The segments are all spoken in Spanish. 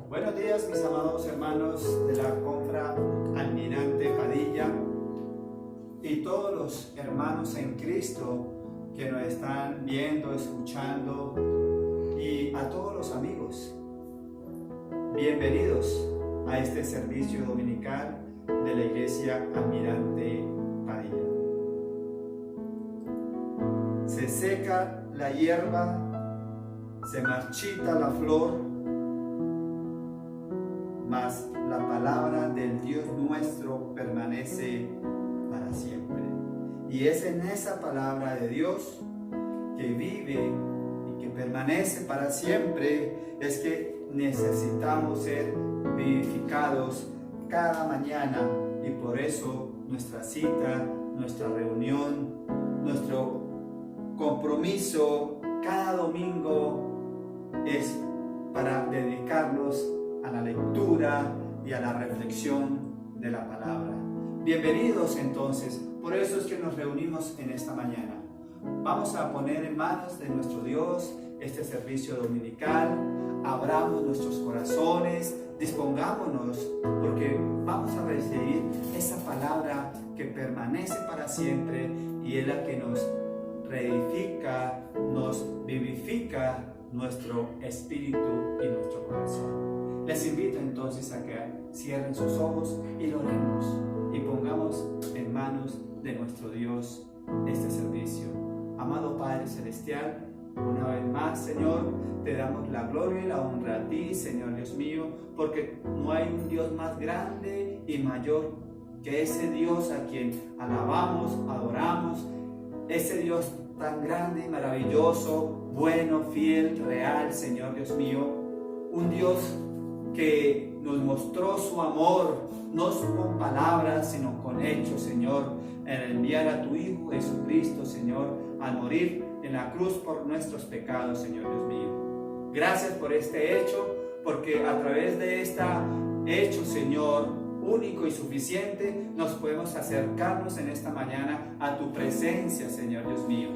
Buenos días, mis amados hermanos de la Confra Almirante Padilla y todos los hermanos en Cristo que nos están viendo, escuchando, y a todos los amigos. Bienvenidos a este servicio dominical de la Iglesia Almirante Padilla. Se seca la hierba, se marchita la flor, mas la palabra del Dios nuestro permanece para siempre. Y es en esa palabra de Dios que vive y que permanece para siempre, es que necesitamos ser vivificados cada mañana. Y por eso nuestra cita, nuestra reunión, nuestro compromiso cada domingo es para dedicarlos a la lectura y a la reflexión de la palabra. Bienvenidos entonces, por eso es que nos reunimos en esta mañana. Vamos a poner en manos de nuestro Dios este servicio dominical, abramos nuestros corazones, dispongámonos, porque vamos a recibir esa palabra que permanece para siempre y es la que nos reedifica, nos vivifica nuestro espíritu y nuestro corazón. Les invito entonces a que cierren sus ojos y lo oremos y pongamos en manos de nuestro Dios este servicio. Amado Padre Celestial, una vez más, Señor, te damos la gloria y la honra a ti, Señor Dios mío, porque no hay un Dios más grande y mayor que ese Dios a quien alabamos, adoramos, ese Dios tan grande y maravilloso, bueno, fiel, real, Señor Dios mío, un Dios que nos mostró su amor, no con palabras, sino con hechos, Señor, en enviar a tu Hijo Jesucristo, Señor, al morir en la cruz por nuestros pecados, Señor Dios mío. Gracias por este hecho, porque a través de este hecho, Señor, único y suficiente, nos podemos acercarnos en esta mañana a tu presencia, Señor Dios mío.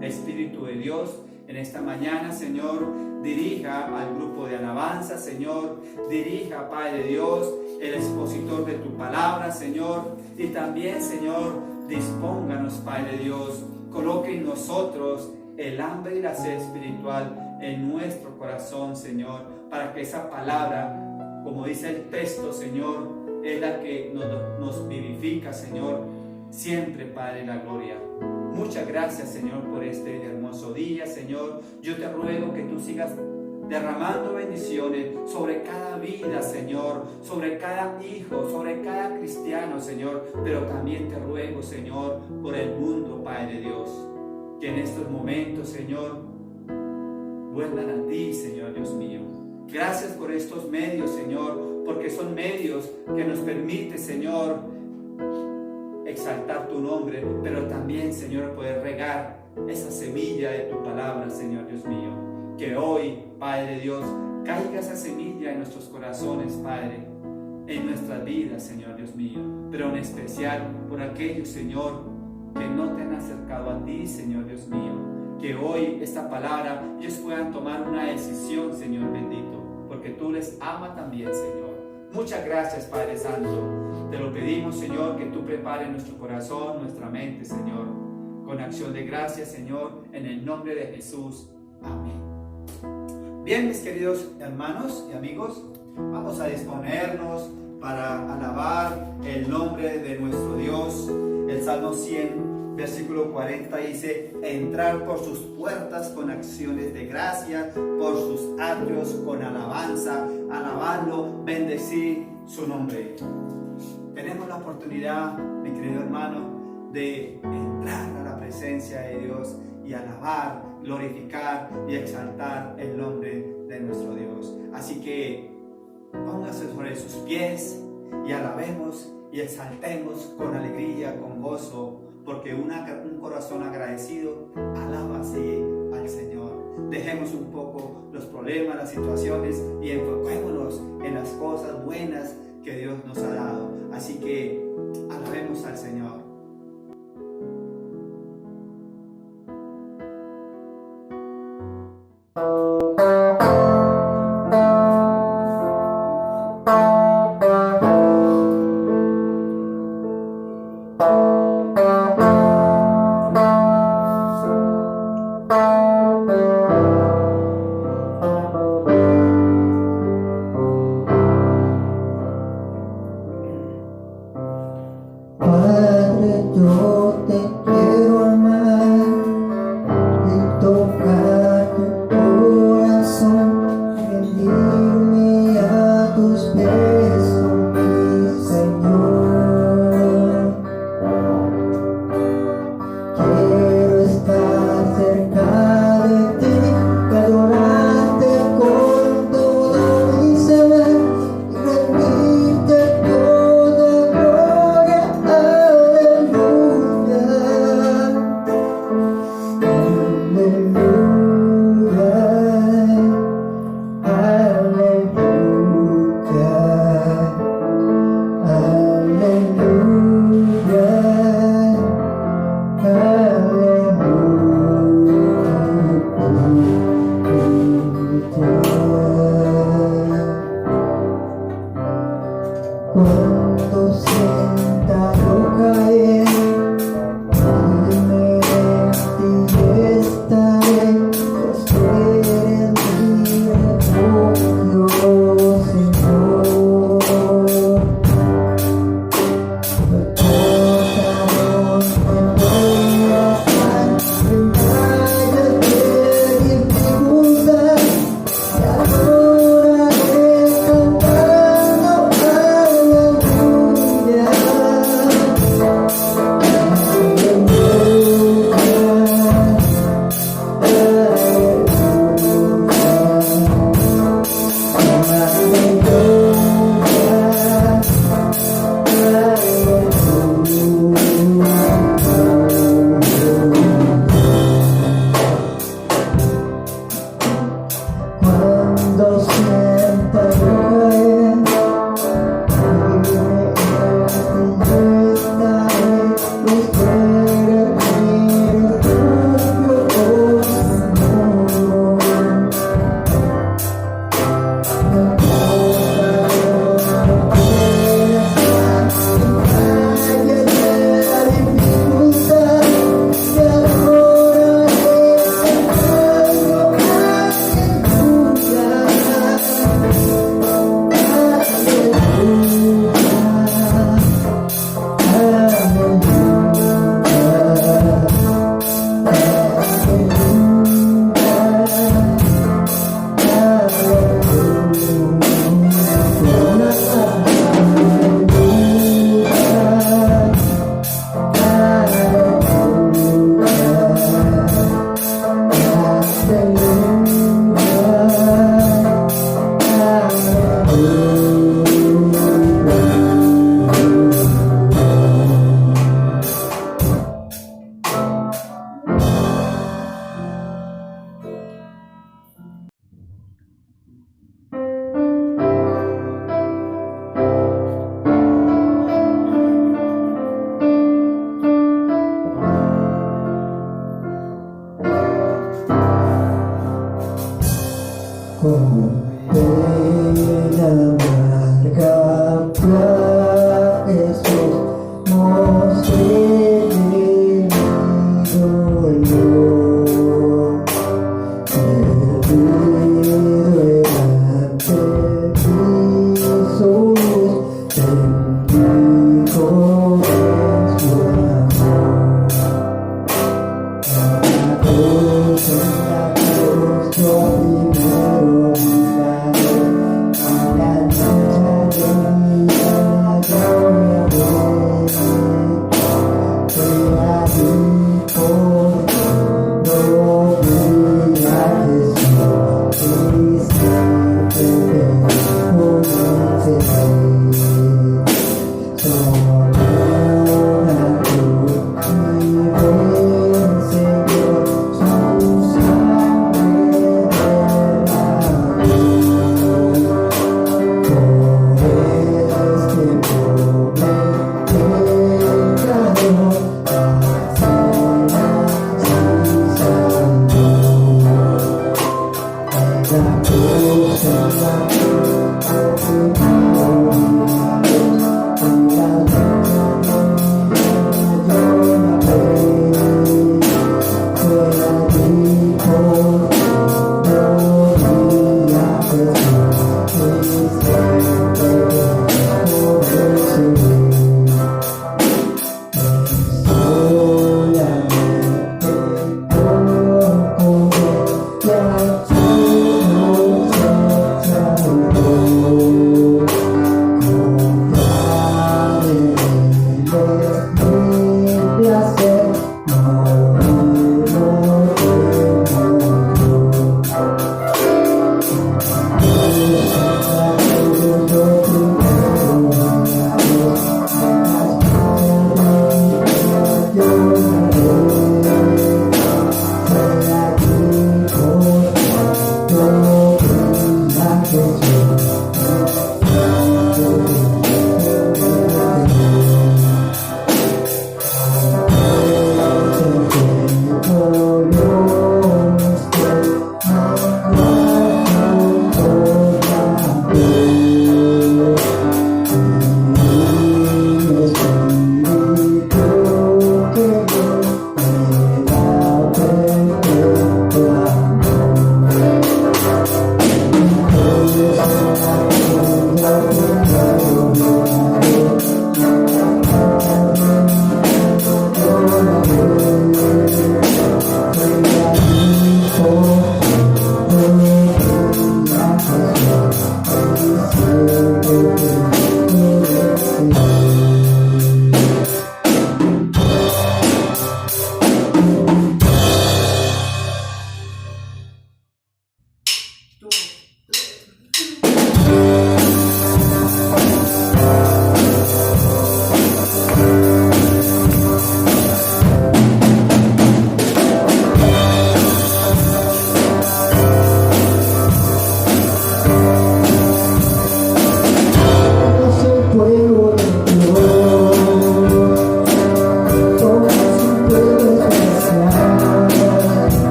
Espíritu de Dios, en esta mañana, Señor, dirija al grupo de alabanza, Señor, dirija, Padre Dios, el expositor de tu palabra, Señor, y también, Señor, dispónganos, Padre Dios, coloque en nosotros el hambre y la sed espiritual en nuestro corazón, Señor, para que esa palabra, como dice el texto, Señor, es la que nos vivifica, Señor, siempre, Padre, la gloria. Muchas gracias, Señor, por este hermoso día, Señor. Yo te ruego que tú sigas derramando bendiciones sobre cada vida, Señor, sobre cada hijo, sobre cada cristiano, Señor. Pero también te ruego, Señor, por el mundo, Padre Dios, que en estos momentos, Señor, vuelvan a ti, Señor Dios mío. Gracias por estos medios, Señor, porque son medios que nos permiten, Señor, exaltar tu nombre, pero también, Señor, poder regar esa semilla de tu palabra, Señor Dios mío. Que hoy, Padre Dios, caiga esa semilla en nuestros corazones, Padre, en nuestras vidas, Señor Dios mío, pero en especial por aquellos, Señor, que no te han acercado a ti, Señor Dios mío. Que hoy esta palabra ellos puedan tomar una decisión, Señor bendito, porque tú les amas también, Señor. Muchas gracias, Padre Santo. Te lo pedimos, Señor, que tú prepares nuestro corazón, nuestra mente, Señor, con acción de gracias, Señor, en el nombre de Jesús. Amén. Bien, mis queridos hermanos y amigos, vamos a disponernos para alabar el nombre de nuestro Dios. El Salmo 100, versículo 40 dice: entrar por sus puertas con acciones de gracia, por sus atrios con alabanza, alabarlo, bendecir su nombre. Tenemos la oportunidad, mi querido hermano, de entrar a la presencia de Dios y alabar, glorificar y exaltar el nombre de nuestro Dios. Así que póngase sobre sus pies y alabemos y exaltemos con alegría, con gozo, porque un corazón agradecido alaba así al Señor. Dejemos un poco los problemas, las situaciones y enfoquémonos en las cosas buenas que Dios nos ha dado. Así que alabemos al Señor. Ven a amargar Jesús, mostré mi dolor. Perdido delante Jesús, bendijo en su amor. La cruz, yo primero miraré, y la lucha de mi vida gloria veré. Fue allí por no vi a Jesús, y siempre vengo a la cruz y ven, Señor, su sangre derramó. Por este pobre pecador, la cena sí sanó. En la cruz,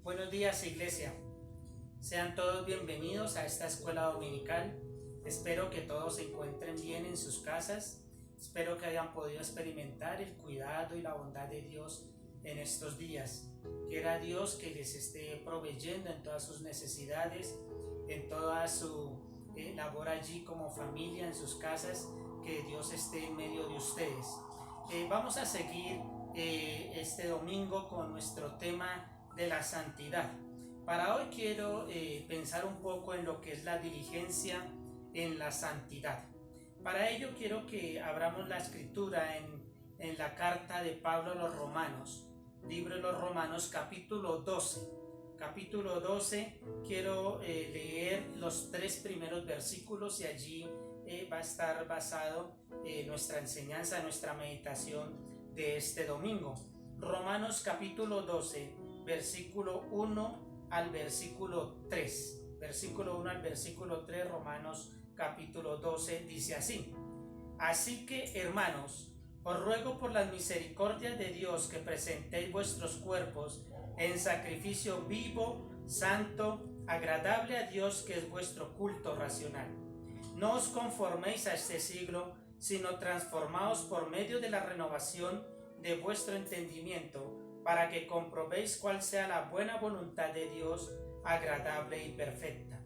Buenos días, iglesia. Sean todos bienvenidos a esta escuela dominical. Espero que todos se encuentren bien en sus casas. Espero que hayan podido experimentar el cuidado y la bondad de Dios en estos días. Quiera Dios que les esté proveyendo en todas sus necesidades, en toda su labor allí como familia, en sus casas, que Dios esté en medio de ustedes. Vamos a seguir este domingo con nuestro tema de la santidad. Para hoy quiero pensar un poco en lo que es la diligencia en la santidad. Para ello quiero que abramos la escritura en la carta de Pablo a los Romanos, libro de los Romanos, capítulo 12. Capítulo 12, quiero leer los 3 primeros versículos y allí va a estar basado nuestra enseñanza, nuestra meditación de este domingo. Romanos capítulo 12, versículo 1 al versículo 3. Versículo 1 al versículo 3, Romanos capítulo 12, dice así: Así que, hermanos, os ruego por las misericordias de Dios que presentéis vuestros cuerpos en sacrificio vivo, santo, agradable a Dios, que es vuestro culto racional. No os conforméis a este siglo, sino transformaos por medio de la renovación de vuestro entendimiento, para que comprobéis cuál sea la buena voluntad de Dios, agradable y perfecta.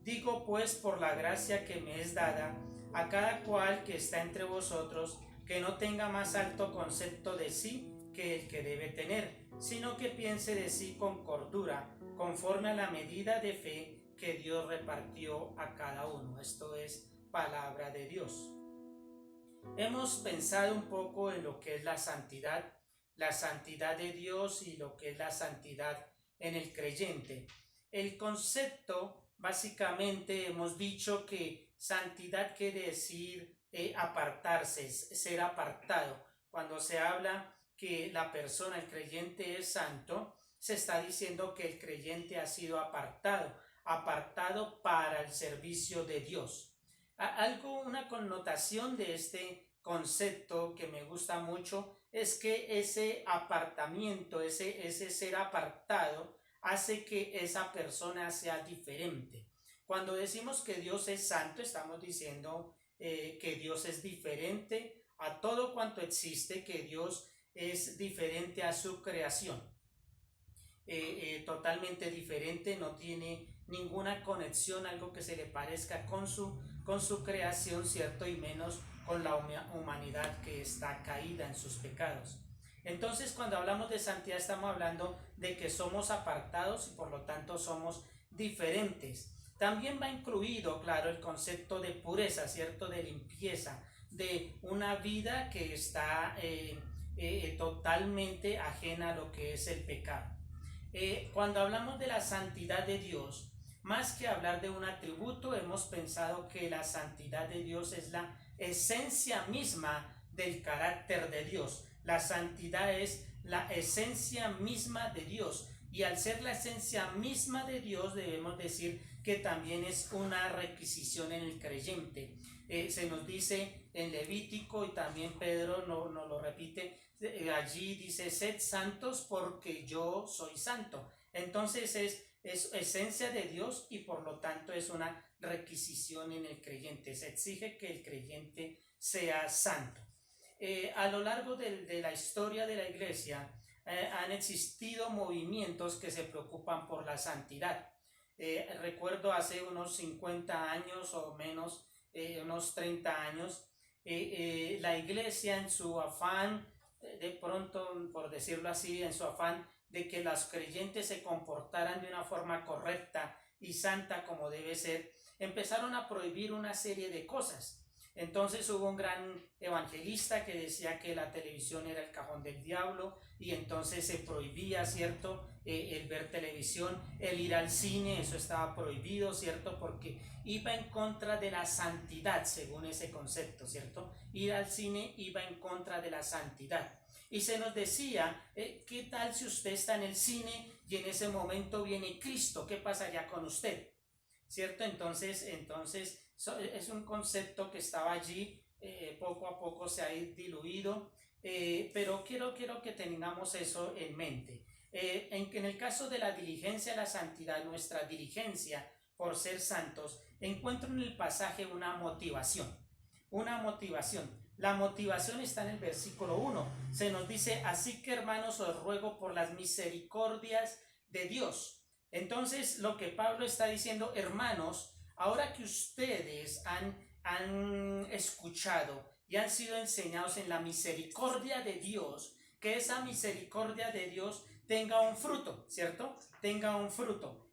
Digo pues, por la gracia que me es dada, a cada cual que está entre vosotros, que no tenga más alto concepto de sí que el que debe tener, sino que piense de sí con cordura, conforme a la medida de fe que Dios repartió a cada uno. Esto es palabra de Dios. Hemos pensado un poco en lo que es la santidad de Dios y lo que es la santidad en el creyente. El concepto, básicamente hemos dicho que santidad quiere decir apartarse, ser apartado. Cuando se habla que la persona, el creyente, es santo, se está diciendo que el creyente ha sido apartado para el servicio de Dios. Una connotación de este concepto que me gusta mucho es que ese apartamiento, ese ser apartado, hace que esa persona sea diferente. Cuando decimos que Dios es santo, estamos diciendo que Dios es diferente a todo cuanto existe, que Dios es diferente a su creación. Totalmente diferente, no tiene ninguna conexión, algo que se le parezca con su creación, ¿cierto? Y menos con la humanidad que está caída en sus pecados. Entonces, cuando hablamos de santidad, estamos hablando de que somos apartados y por lo tanto somos diferentes. También va incluido, claro, el concepto de pureza, ¿cierto? De limpieza, de una vida que está totalmente ajena a lo que es el pecado. Cuando hablamos de la santidad de Dios, más que hablar de un atributo, hemos pensado que la santidad de Dios es la esencia misma del carácter de Dios. La santidad es la esencia misma de Dios. Y al ser la esencia misma de Dios, debemos decir que también es una requisición en el creyente. Se nos dice en Levítico, y también Pedro nos lo repite, allí dice: sed santos porque yo soy santo. Entonces es esencia de Dios y por lo tanto es una requisición en el creyente. Se exige que el creyente sea santo. A lo largo de la historia de la iglesia han existido movimientos que se preocupan por la santidad. Recuerdo hace unos 50 años o menos, unos 30 años, la iglesia, en su afán, de pronto, por decirlo así, en su afán de que los creyentes se comportaran de una forma correcta y santa como debe ser, empezaron a prohibir una serie de cosas. Entonces hubo un gran evangelista que decía que la televisión era el cajón del diablo, y entonces se prohibía, ¿cierto?, el ver televisión, el ir al cine, eso estaba prohibido, ¿cierto?, porque iba en contra de la santidad, según ese concepto, ¿cierto? Ir al cine iba en contra de la santidad. Y se nos decía, ¿qué tal si usted está en el cine y en ese momento viene Cristo? ¿Qué pasaría con usted? ¿Cierto? Entonces es un concepto que estaba allí, poco a poco se ha diluido, pero quiero que tengamos eso en mente. En el caso de la diligencia a la santidad, nuestra diligencia por ser santos, encuentro en el pasaje una motivación. La motivación está en el versículo 1. Se nos dice: así que, hermanos, os ruego por las misericordias de Dios. Entonces, lo que Pablo está diciendo: hermanos, ahora que ustedes han escuchado y han sido enseñados en la misericordia de Dios, que esa misericordia de Dios tenga un fruto, ¿cierto? Tenga un fruto.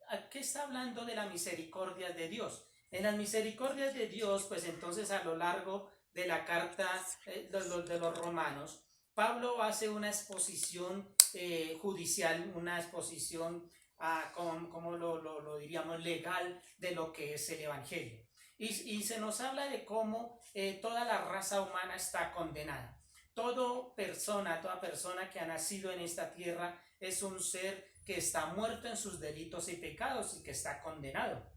¿A qué está hablando de la misericordia de Dios? En las misericordias de Dios, pues entonces a lo largo de la carta de los romanos, Pablo hace una exposición judicial, una exposición, como lo diríamos, legal de lo que es el Evangelio. Y se nos habla de cómo toda la raza humana está condenada. Toda persona que ha nacido en esta tierra es un ser que está muerto en sus delitos y pecados y que está condenado.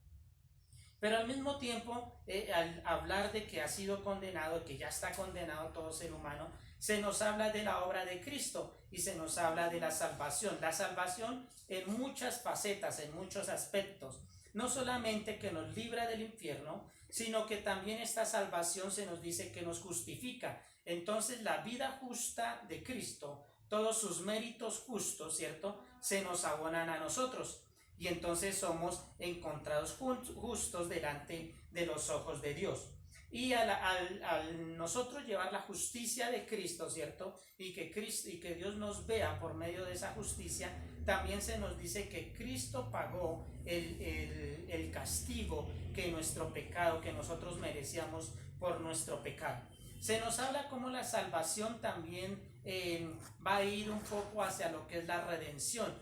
Pero al mismo tiempo, al hablar de que ha sido condenado, que ya está condenado todo ser humano, se nos habla de la obra de Cristo y se nos habla de la salvación. La salvación en muchas facetas, en muchos aspectos. No solamente que nos libra del infierno, sino que también esta salvación se nos dice que nos justifica. Entonces la vida justa de Cristo, todos sus méritos justos, ¿cierto?, se nos abonan a nosotros. Y entonces somos encontrados justos delante de los ojos de Dios. Y al nosotros llevar la justicia de Cristo, ¿cierto?, y que Dios nos vea por medio de esa justicia, también se nos dice que Cristo pagó el castigo que nuestro pecado, que nosotros merecíamos por nuestro pecado. Se nos habla como la salvación también va a ir un poco hacia lo que es la redención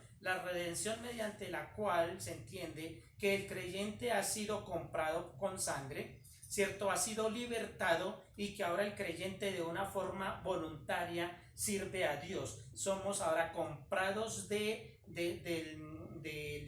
mediante la cual se entiende que el creyente ha sido comprado con sangre, ¿cierto? Ha sido libertado y que ahora el creyente de una forma voluntaria sirve a Dios. Somos ahora comprados del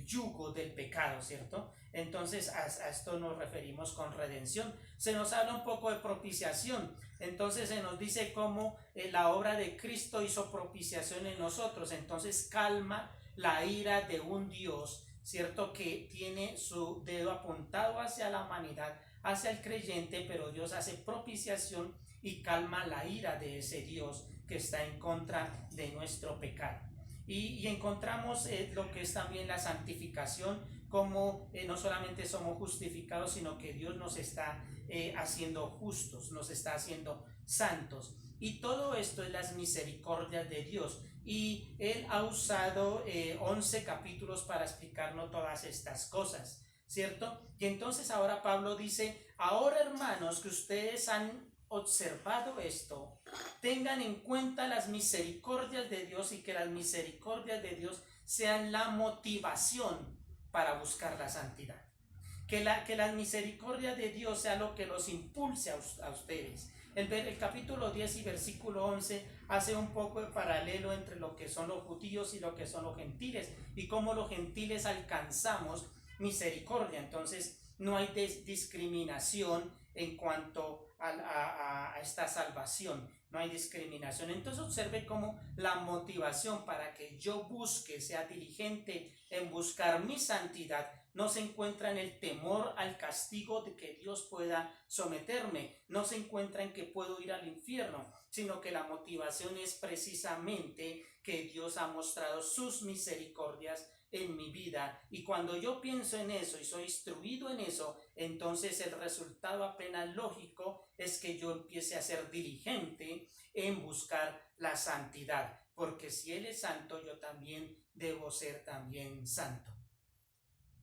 yugo del pecado, ¿cierto? Entonces a esto nos referimos con redención. Se nos habla un poco de propiciación. Entonces se nos dice cómo la obra de Cristo hizo propiciación en nosotros. Entonces calma la ira de un Dios, ¿cierto?, que tiene su dedo apuntado hacia la humanidad, hacia el creyente, pero Dios hace propiciación y calma la ira de ese Dios que está en contra de nuestro pecado. Y encontramos lo que es también la santificación, como no solamente somos justificados, sino que Dios nos está haciendo justos, nos está haciendo santos. Y todo esto es las misericordias de Dios. Y Él ha usado 11 capítulos para explicarnos todas estas cosas, ¿cierto? Y entonces ahora Pablo dice: ahora, hermanos, que ustedes han observado esto, tengan en cuenta las misericordias de Dios y que las misericordias de Dios sean la motivación para buscar la santidad. Que las misericordias de Dios sea lo que los impulse a ustedes. El capítulo 10 y versículo 11 hace un poco de paralelo entre lo que son los judíos y lo que son los gentiles, y cómo los gentiles alcanzamos misericordia. Entonces no hay discriminación en cuanto a esta salvación, no hay discriminación. Entonces observe cómo la motivación para que yo busque, sea diligente en buscar mi santidad, no se encuentra en el temor al castigo de que Dios pueda someterme, no se encuentra en que puedo ir al infierno, sino que la motivación es precisamente que Dios ha mostrado sus misericordias en mi vida, y cuando yo pienso en eso y soy instruido en eso, entonces el resultado apenas lógico es que yo empiece a ser diligente en buscar la santidad, porque si Él es santo, yo también debo ser también santo.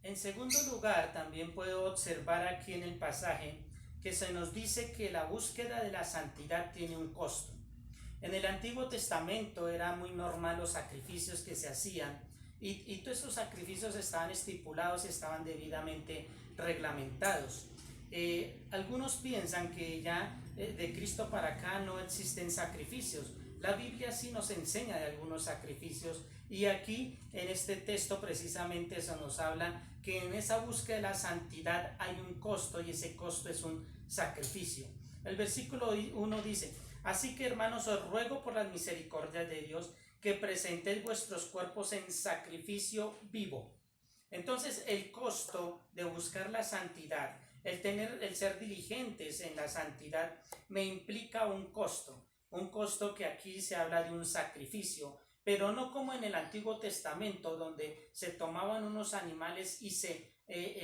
En segundo lugar, también puedo observar aquí en el pasaje que se nos dice que la búsqueda de la santidad tiene un costo. En el Antiguo Testamento era muy normal los sacrificios que se hacían, y todos esos sacrificios estaban estipulados y estaban debidamente reglamentados. Algunos piensan que ya de Cristo para acá no existen sacrificios. La Biblia sí nos enseña de algunos sacrificios, y aquí en este texto precisamente eso nos habla que en esa búsqueda de la santidad hay un costo, y ese costo es un sacrificio. El versículo 1 dice: así que, hermanos, os ruego por las misericordias de Dios que presentéis vuestros cuerpos en sacrificio vivo. Entonces el costo de buscar la santidad, el ser diligentes en la santidad, me implica un costo que aquí se habla de un sacrificio, pero no como en el Antiguo Testamento, donde se tomaban unos animales y se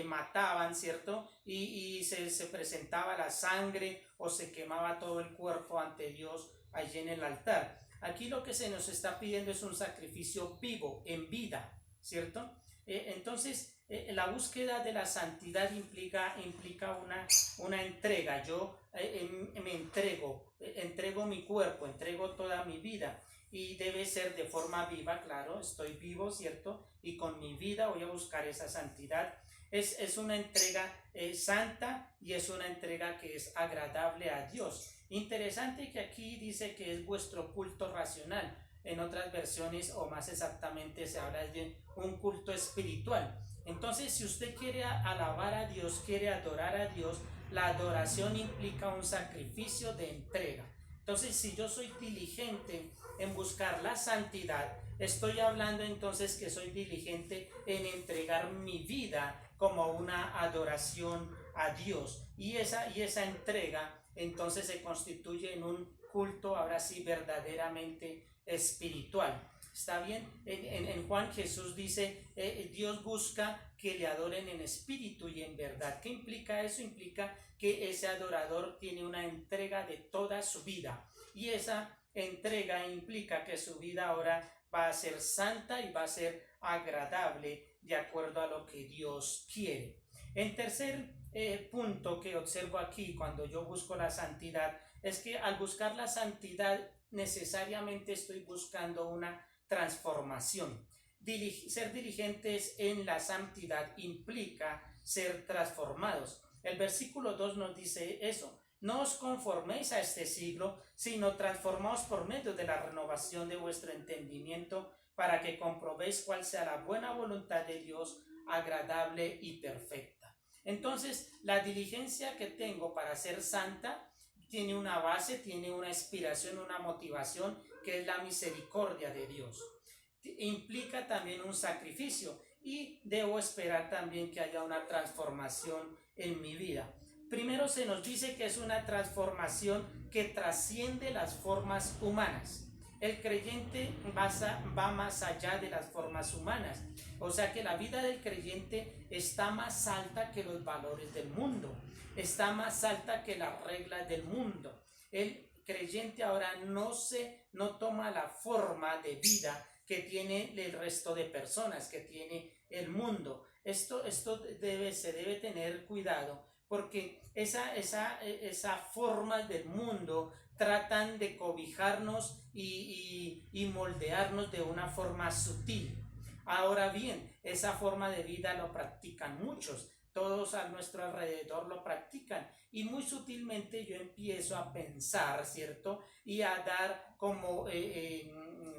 mataban, ¿cierto? Y se presentaba la sangre o se quemaba todo el cuerpo ante Dios allí en el altar. Aquí lo que se nos está pidiendo es un sacrificio vivo, en vida, ¿cierto? Entonces, la búsqueda de la santidad implica una entrega. Yo me entrego mi cuerpo, entrego toda mi vida, y debe ser de forma viva, claro, estoy vivo, ¿cierto? Y con mi vida voy a buscar esa santidad. Es una entrega santa, y es una entrega que es agradable a Dios. Interesante que aquí dice que es vuestro culto racional. En otras versiones, o más exactamente, se habla de un culto espiritual. Entonces, si usted quiere alabar a Dios, quiere adorar a Dios, la adoración implica un sacrificio de entrega. Entonces, si yo soy diligente en buscar la santidad, estoy hablando entonces que soy diligente en entregar mi vida como una adoración a Dios, y esa entrega entonces se constituye en un culto, ahora sí, verdaderamente espiritual. ¿Está bien? En Juan Jesús dice, Dios busca que le adoren en espíritu y en verdad. ¿Qué implica eso? Implica que ese adorador tiene una entrega de toda su vida, y esa entrega implica que su vida ahora va a ser santa y va a ser agradable de acuerdo a lo que Dios quiere. En tercer punto que observo aquí cuando yo busco la santidad, es que al buscar la santidad necesariamente estoy buscando una transformación. Ser diligentes en la santidad implica ser transformados. El versículo 2 nos dice eso: no os conforméis a este siglo, sino transformaos por medio de la renovación de vuestro entendimiento, para que comprobéis cuál sea la buena voluntad de Dios, agradable y perfecta. Entonces, la diligencia que tengo para ser santa tiene una base, tiene una inspiración, una motivación, que es la misericordia de Dios. Implica también un sacrificio, y debo esperar también que haya una transformación en mi vida. Primero se nos dice que es una transformación que trasciende las formas humanas. El creyente va más allá de las formas humanas. O sea que la vida del creyente está más alta que los valores del mundo, está más alta que las reglas del mundo. El creyente ahora no toma la forma de vida que tiene el resto de personas, que tiene el mundo. Esto se debe tener cuidado, porque esa forma del mundo tratan de cobijarnos y moldearnos de una forma sutil. Ahora bien, esa forma de vida lo practican muchos. todos a nuestro alrededor lo practican y muy sutilmente yo empiezo a pensar, ¿cierto? Y a dar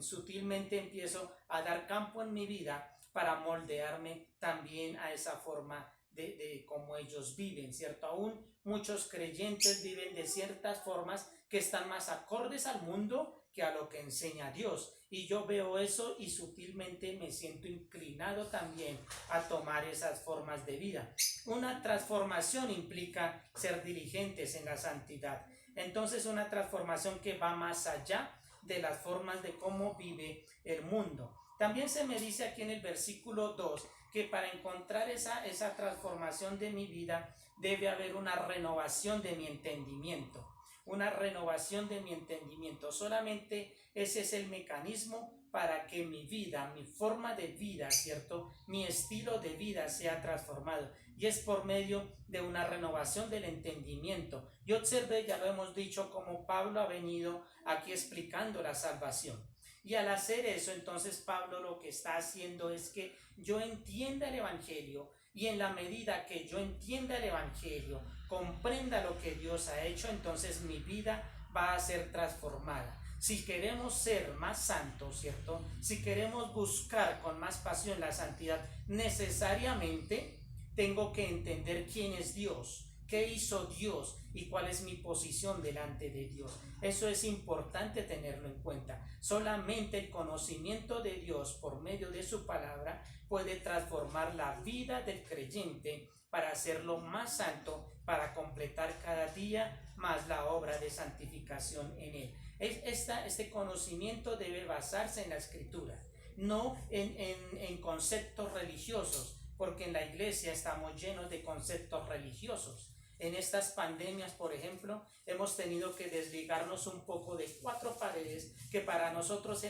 sutilmente empiezo a dar campo en mi vida para moldearme también a esa forma de cómo ellos viven, ¿cierto? Aún muchos creyentes viven de ciertas formas que están más acordes al mundo que a lo que enseña Dios. Y yo veo eso y sutilmente me siento inclinado también a tomar esas formas de vida. Una transformación implica ser diligentes en la santidad. Entonces una transformación que va más allá de las formas de cómo vive el mundo. También se me dice aquí en el versículo 2 que para encontrar esa transformación de mi vida debe haber una renovación de mi entendimiento. Una renovación de mi entendimiento. Solamente ese es el mecanismo para que mi vida, mi forma de vida, ¿cierto? Mi estilo de vida sea transformado. Y es por medio de una renovación del entendimiento. Y observe, ya lo hemos dicho, como Pablo ha venido aquí explicando la salvación. Y al hacer eso, entonces Pablo lo que está haciendo es que yo entienda el Evangelio, y en la medida que yo entienda el Evangelio, comprenda lo que Dios ha hecho, entonces mi vida va a ser transformada. Si queremos ser más santos, ¿cierto? Si queremos buscar con más pasión la santidad, necesariamente tengo que entender quién es Dios, qué hizo Dios y cuál es mi posición delante de Dios. Eso es importante tenerlo en cuenta. Solamente el conocimiento de Dios por medio de su palabra puede transformar la vida del creyente para hacerlo más santo, para completar cada día más la obra de santificación en él. Este conocimiento debe basarse en la Escritura, no en conceptos religiosos, porque en la iglesia estamos llenos de conceptos religiosos. En estas pandemias, por ejemplo, hemos tenido que desligarnos un poco de 4 paredes que para nosotros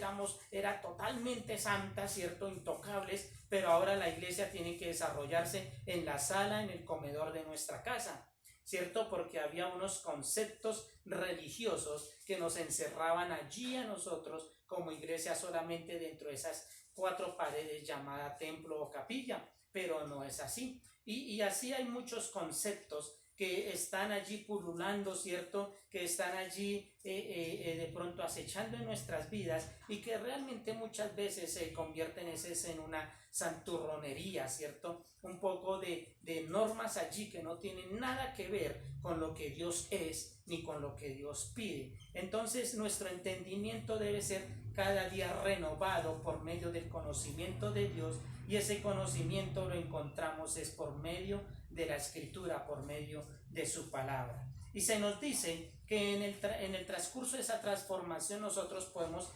era totalmente santas, ¿cierto? Intocables, pero ahora la iglesia tiene que desarrollarse en la sala, en el comedor de nuestra casa, ¿cierto? Porque había unos conceptos religiosos que nos encerraban allí a nosotros como iglesia solamente dentro de esas 4 paredes llamadas templo o capilla, pero no es así. Y así hay muchos conceptos que están allí pululando, ¿cierto? Que están allí de pronto acechando en nuestras vidas y que realmente muchas veces se convierten en una santurronería, ¿cierto? Un poco de normas allí que no tienen nada que ver con lo que Dios es ni con lo que Dios pide. Entonces nuestro entendimiento debe ser cada día renovado por medio del conocimiento de Dios, y ese conocimiento lo encontramos es por medio de la Escritura, por medio de su palabra. Y se nos dice que en el transcurso de esa transformación nosotros podemos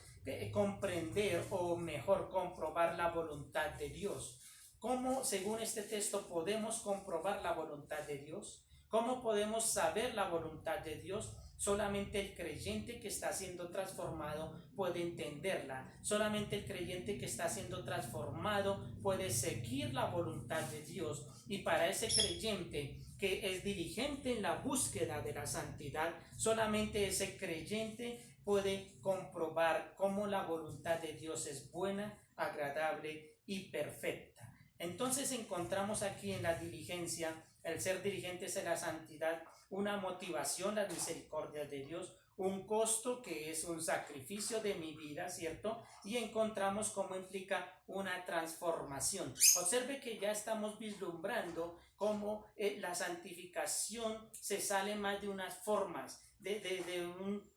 comprender o mejor comprobar la voluntad de Dios. ¿Cómo, según este texto, podemos comprobar la voluntad de Dios? ¿Cómo podemos saber la voluntad de Dios? Solamente el creyente que está siendo transformado puede entenderla. Solamente el creyente que está siendo transformado puede seguir la voluntad de Dios. Y para ese creyente que es diligente en la búsqueda de la santidad, solamente ese creyente puede comprobar cómo la voluntad de Dios es buena, agradable y perfecta. Entonces encontramos aquí en la diligencia, el ser diligentes en la santidad, una motivación, las misericordias de Dios, un costo que es un sacrificio de mi vida, ¿cierto? Y encontramos cómo implica una transformación. Observe que ya estamos vislumbrando cómo la santificación se sale más de unas formas,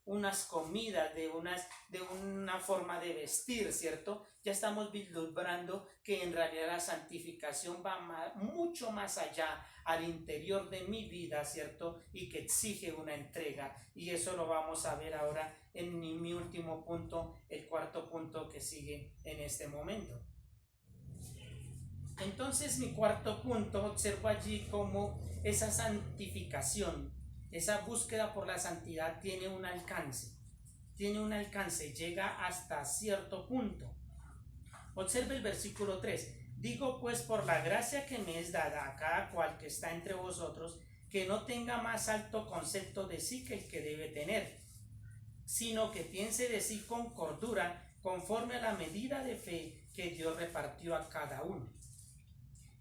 unas comidas, de una forma de vestir, ¿cierto? Ya estamos vislumbrando que en realidad la santificación va mucho más allá, al interior de mi vida, ¿cierto? Y que exige una entrega. Y eso lo vamos a ver ahora en mi último punto, el 4º punto que sigue en este momento. Entonces, mi 4º punto, observo allí cómo esa santificación, esa búsqueda por la santidad tiene un alcance, llega hasta cierto punto. Observe el versículo 3. Digo pues por la gracia que me es dada a cada cual que está entre vosotros, que no tenga más alto concepto de sí que el que debe tener, sino que piense de sí con cordura, conforme a la medida de fe que Dios repartió a cada uno.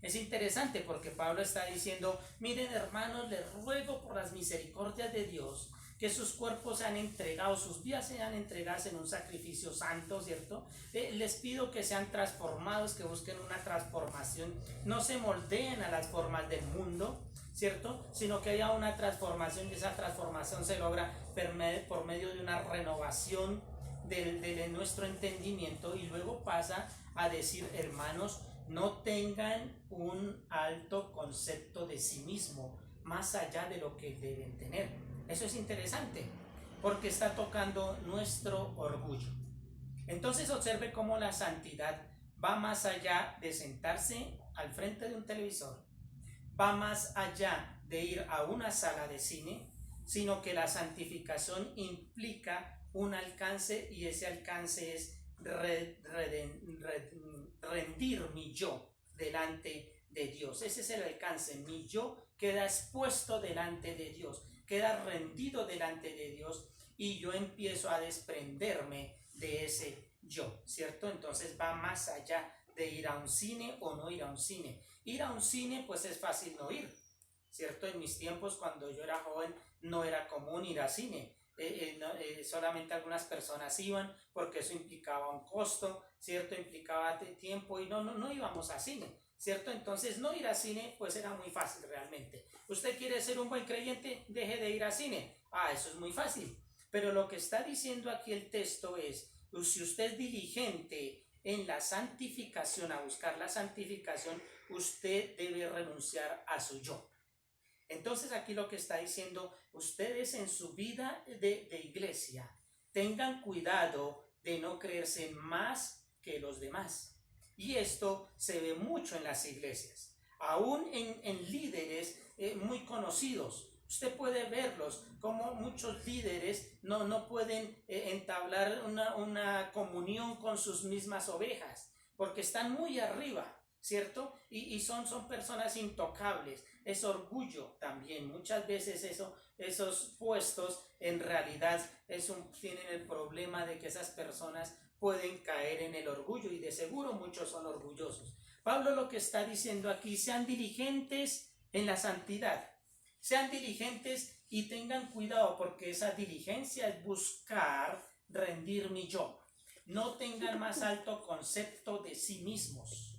Es interesante porque Pablo está diciendo, miren hermanos, les ruego por las misericordias de Dios que sus cuerpos sean entregados, sus vidas sean entregadas en un sacrificio santo, ¿cierto? Les pido que sean transformados, que busquen una transformación, no se moldeen a las formas del mundo, ¿cierto? Sino que haya una transformación y esa transformación se logra por medio de una renovación de nuestro entendimiento. Y luego pasa a decir, hermanos, no tengan un alto concepto de sí mismo, más allá de lo que deben tener. Eso es interesante, porque está tocando nuestro orgullo. Entonces observe cómo la santidad va más allá de sentarse al frente de un televisor, va más allá de ir a una sala de cine, sino que la santificación implica un alcance, y ese alcance es rendir mi yo delante de Dios. Ese es el alcance. Mi yo queda expuesto delante de Dios, queda rendido delante de Dios, y yo empiezo a desprenderme de ese yo, ¿cierto? Entonces va más allá de ir a un cine o no ir a un cine. Ir a un cine pues es fácil no ir, ¿cierto? En mis tiempos, cuando yo era joven, no era común ir a cine. Solamente algunas personas iban porque eso implicaba un costo, ¿cierto? Implicaba tiempo, y no íbamos a cine, ¿cierto? Entonces no ir a cine pues era muy fácil realmente. ¿Usted quiere ser un buen creyente? Deje de ir a cine. Eso es muy fácil. Pero lo que está diciendo aquí el texto es, si usted es diligente en la santificación, a buscar la santificación, usted debe renunciar a su yo. Entonces aquí lo que está diciendo, ustedes en su vida de iglesia, tengan cuidado de no creerse más que los demás. Y esto se ve mucho en las iglesias, aún en líderes muy conocidos. Usted puede verlos como muchos líderes no pueden entablar una comunión con sus mismas ovejas, porque están muy arriba, ¿cierto? Y son personas intocables. Es orgullo también. Muchas veces esos puestos en realidad tienen el problema de que esas personas pueden caer en el orgullo, y de seguro muchos son orgullosos. Pablo lo que está diciendo aquí, sean diligentes en la santidad, sean diligentes y tengan cuidado, porque esa diligencia es buscar rendir mi yo. No tengan más alto concepto de sí mismos,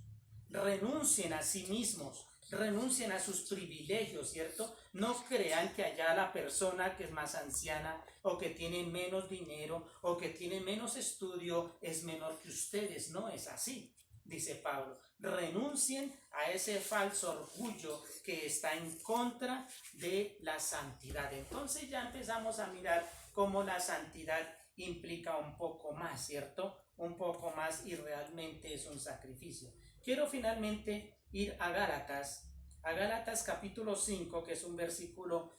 renuncien a sí mismos, renuncien a sus privilegios, ¿cierto? No crean que allá la persona que es más anciana o que tiene menos dinero o que tiene menos estudio es menor que ustedes. No es así, dice Pablo. Renuncien a ese falso orgullo que está en contra de la santidad. Entonces ya empezamos a mirar cómo la santidad implica un poco más, ¿cierto? Un poco más, y realmente es un sacrificio. Quiero finalmente ir a Gálatas capítulo 5, que es un versículo,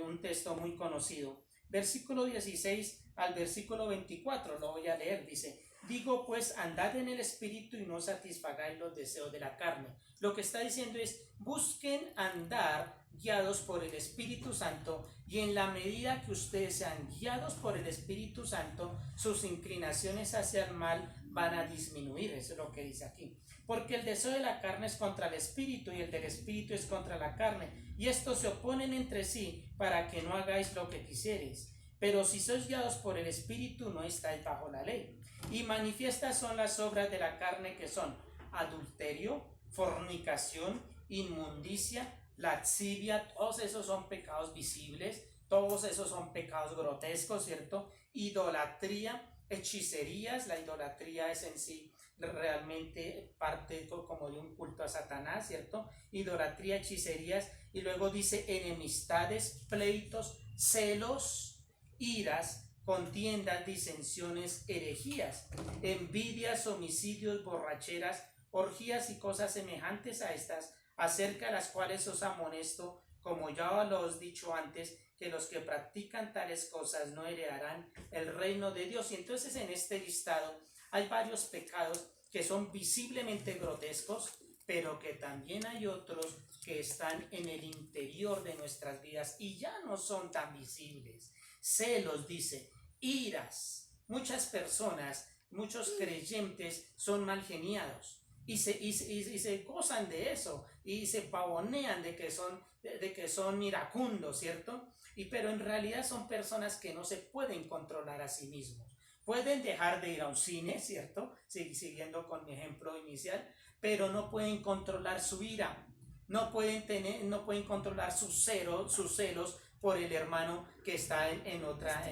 un texto muy conocido. Versículo 16 al versículo 24, lo voy a leer, dice: digo pues, andad en el Espíritu y no satisfagáis los deseos de la carne. Lo que está diciendo es, busquen andar guiados por el Espíritu Santo, y en la medida que ustedes sean guiados por el Espíritu Santo, sus inclinaciones hacia el mal van a disminuir. Eso es lo que dice aquí. Porque el deseo de la carne es contra el Espíritu, y el del Espíritu es contra la carne, y estos se oponen entre sí para que no hagáis lo que quisierais. Pero si sois guiados por el Espíritu, no estáis bajo la ley. Y manifiestas son las obras de la carne, que son adulterio, fornicación, inmundicia, lascivia. Todos esos son pecados visibles, todos esos son pecados grotescos, ¿cierto? Idolatría, hechicerías. La idolatría es en sí realmente parte como de un culto a Satanás, ¿cierto? Idolatría, hechicerías, y luego dice enemistades, pleitos, celos, iras, contiendas, disensiones, herejías, envidias, homicidios, borracheras, orgías y cosas semejantes a estas, acerca de las cuales os amonesto, como ya lo os he dicho antes, que los que practican tales cosas no heredarán el reino de Dios. Y entonces en este listado hay varios pecados que son visiblemente grotescos, pero que también hay otros que están en el interior de nuestras vidas y ya no son tan visibles. Celos, dice, iras. Muchas personas, muchos creyentes son mal geniados. y se gozan de eso y se pavonean de que son iracundos, ¿cierto? Pero en realidad son personas que no se pueden controlar a sí mismos. Pueden dejar de ir a un cine, ¿cierto? Siguiendo con mi ejemplo inicial, pero no pueden controlar su ira, no pueden controlar sus celos por el hermano que está en otra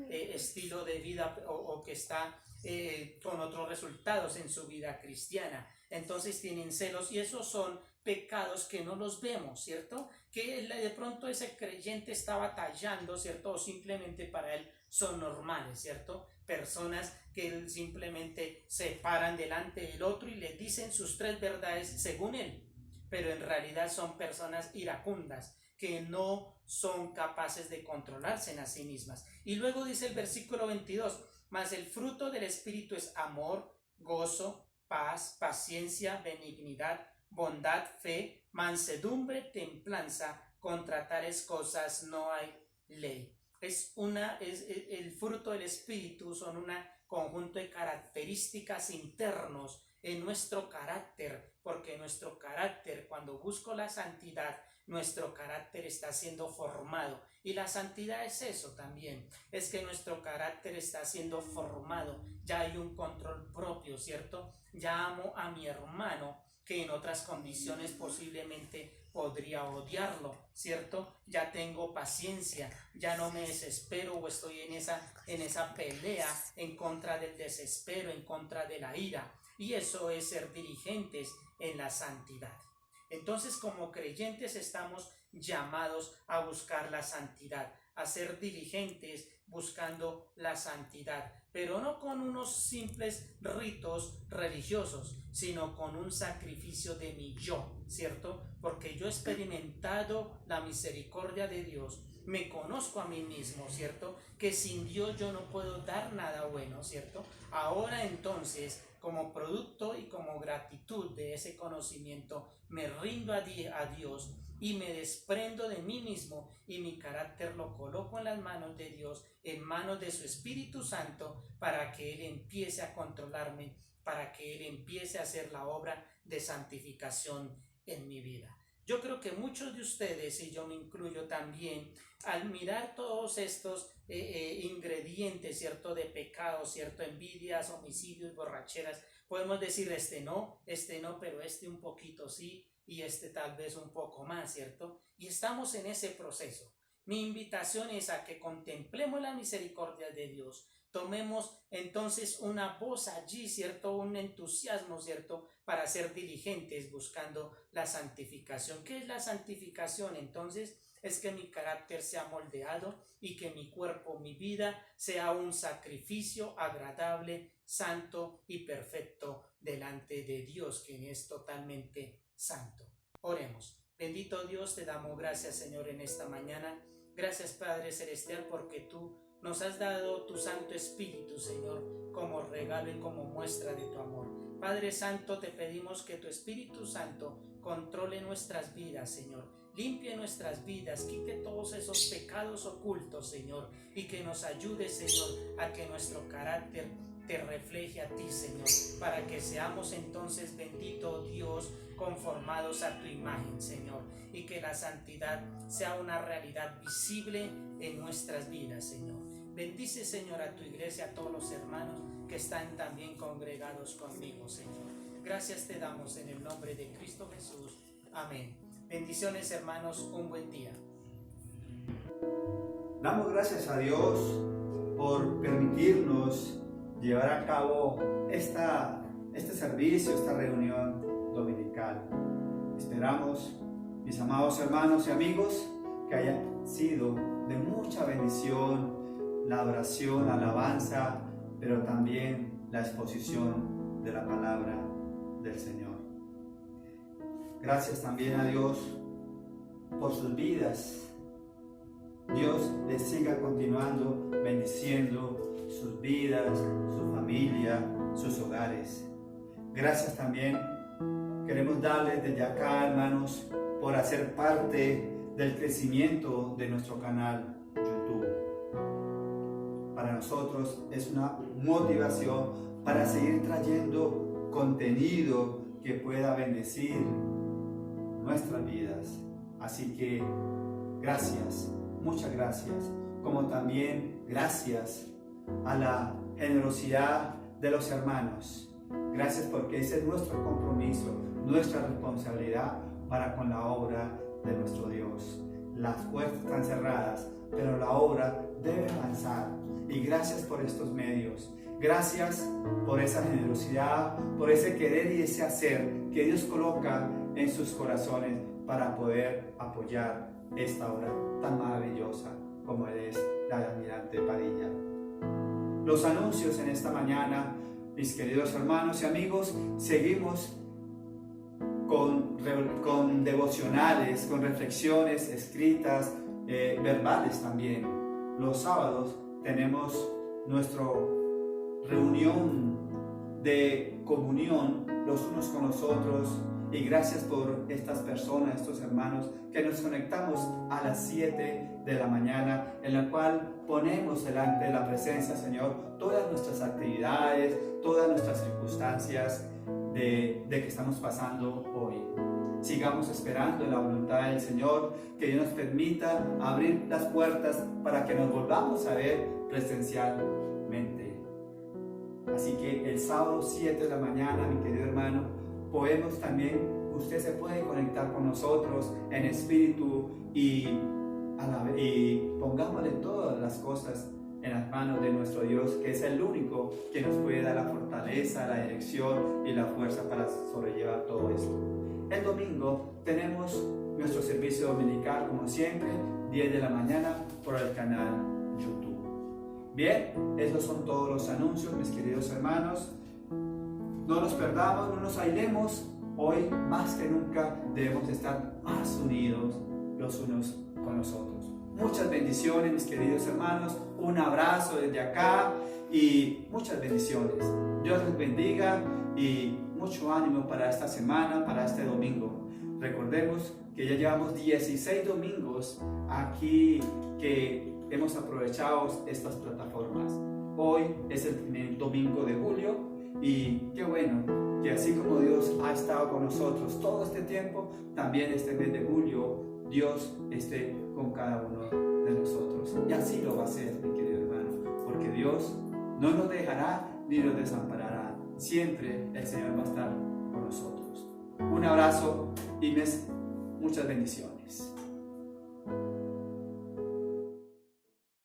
estilo de vida o que está con otros resultados en su vida cristiana. Entonces tienen celos y esos son pecados que no los vemos, ¿cierto? Que de pronto ese creyente está batallando, ¿cierto? O simplemente para él son normales, ¿cierto? Personas que simplemente se paran delante del otro y le dicen sus 3 verdades según él, pero en realidad son personas iracundas que no son capaces de controlarse en sí mismas. Y luego dice el versículo 22, mas el fruto del Espíritu es amor, gozo, paz, paciencia, benignidad, bondad, fe, mansedumbre, templanza. Contra tales cosas no hay ley. El fruto del Espíritu son un conjunto de características internos en nuestro carácter, porque nuestro carácter, cuando busco la santidad, nuestro carácter está siendo formado. Y la santidad es eso también, es que nuestro carácter está siendo formado. Ya hay un control propio, ¿cierto? Ya amo a mi hermano que en otras condiciones posiblemente podría odiarlo, ¿cierto? Ya tengo paciencia, ya no me desespero o estoy en esa pelea en contra del desespero, en contra de la ira. Y eso es ser diligentes en la santidad. Entonces, como creyentes estamos llamados a buscar la santidad, a ser diligentes buscando la santidad, pero no con unos simples ritos religiosos, sino con un sacrificio de mi yo, ¿cierto? Porque yo he experimentado la misericordia de Dios, me conozco a mí mismo, ¿cierto? Que sin Dios yo no puedo dar nada bueno, ¿cierto? Ahora entonces, como producto y como gratitud de ese conocimiento, me rindo a Dios y me desprendo de mí mismo y mi carácter lo coloco en las manos de Dios, en manos de su Espíritu Santo, para que Él empiece a controlarme, para que Él empiece a hacer la obra de santificación en mi vida. Yo creo que muchos de ustedes, y yo me incluyo también, al mirar todos estos ingredientes, ¿cierto? De pecado, ¿cierto? Envidias, homicidios, borracheras, podemos decir este no, pero este un poquito sí, y este tal vez un poco más, ¿cierto? Y estamos en ese proceso. Mi invitación es a que contemplemos la misericordia de Dios, tomemos entonces una voz allí, ¿cierto? Un entusiasmo, ¿cierto? Para ser diligentes buscando la santificación. ¿Qué es la santificación? Entonces, es que mi carácter sea moldeado y que mi cuerpo, mi vida, sea un sacrificio agradable, santo y perfecto delante de Dios, quien es totalmente santo. Oremos. Bendito Dios, te damos gracias, Señor, en esta mañana. Gracias, Padre Celestial, porque tú nos has dado tu Santo Espíritu, Señor, como regalo y como muestra de tu amor. Padre Santo, te pedimos que tu Espíritu Santo controle nuestras vidas, Señor. Limpie nuestras vidas, quite todos esos pecados ocultos, Señor, y que nos ayude, Señor, a que nuestro carácter te refleje a ti, Señor, para que seamos entonces, bendito Dios, conformados a tu imagen, Señor, y que la santidad sea una realidad visible en nuestras vidas, Señor. Bendice, Señor, a tu iglesia, a todos los hermanos que están también congregados conmigo, Señor. Gracias te damos en el nombre de Cristo Jesús. Amén. Bendiciones, hermanos, un buen día. Damos gracias a Dios por permitirnos llevar a cabo este servicio, esta reunión dominical. Esperamos, mis amados hermanos y amigos, que haya sido de mucha bendición la oración, la alabanza, pero también la exposición de la palabra del Señor. Gracias también a Dios por sus vidas. Dios les siga continuando bendiciendo sus vidas, su familia, sus hogares. Gracias también queremos darles desde acá, hermanos, por hacer parte del crecimiento de nuestro canal YouTube. Para nosotros es una motivación para seguir trayendo contenido que pueda bendecir nuestras vidas. Así que gracias, muchas gracias, como también gracias a la generosidad de los hermanos. Gracias porque ese es nuestro compromiso, nuestra responsabilidad para con la obra de nuestro Dios. Las puertas están cerradas, pero la obra debe avanzar. Y gracias por estos medios. Gracias por esa generosidad, por ese querer y ese hacer que Dios coloca en sus corazones para poder apoyar esta obra tan maravillosa como es la de Almirante Padilla. Los anuncios en esta mañana, mis queridos hermanos y amigos, seguimos con devocionales, con reflexiones escritas, verbales también. Los sábados tenemos nuestra reunión de comunión los unos con los otros, y gracias por estas personas, estos hermanos que nos conectamos a las 7 de la mañana, en la cual ponemos delante de la presencia, Señor, todas nuestras actividades, todas nuestras circunstancias de que estamos pasando hoy. Sigamos esperando en la voluntad del Señor, que Dios nos permita abrir las puertas para que nos volvamos a ver presencialmente. Así que el sábado 7 de la mañana, mi querido hermano, podemos también, usted se puede conectar con nosotros en espíritu y pongámosle todas las cosas en las manos de nuestro Dios, que es el único que nos puede dar la fortaleza, la dirección y la fuerza para sobrellevar todo esto. El domingo tenemos nuestro servicio dominical, como siempre, 10 de la mañana por el canal YouTube. Bien, esos son todos los anuncios, mis queridos hermanos. No nos perdamos, no nos airemos. Hoy, más que nunca, debemos estar más unidos los unos con los otros. Muchas bendiciones, mis queridos hermanos. Un abrazo desde acá y muchas bendiciones. Dios les bendiga y mucho ánimo para esta semana, para este domingo. Recordemos que ya llevamos 16 domingos aquí que hemos aprovechado estas plataformas. Hoy es el primer domingo de julio. Y qué bueno que así como Dios ha estado con nosotros todo este tiempo, también este mes de julio Dios esté con cada uno de nosotros. Y así lo va a hacer, mi querido hermano, porque Dios no nos dejará ni nos desamparará. Siempre el Señor va a estar con nosotros. Un abrazo y muchas bendiciones.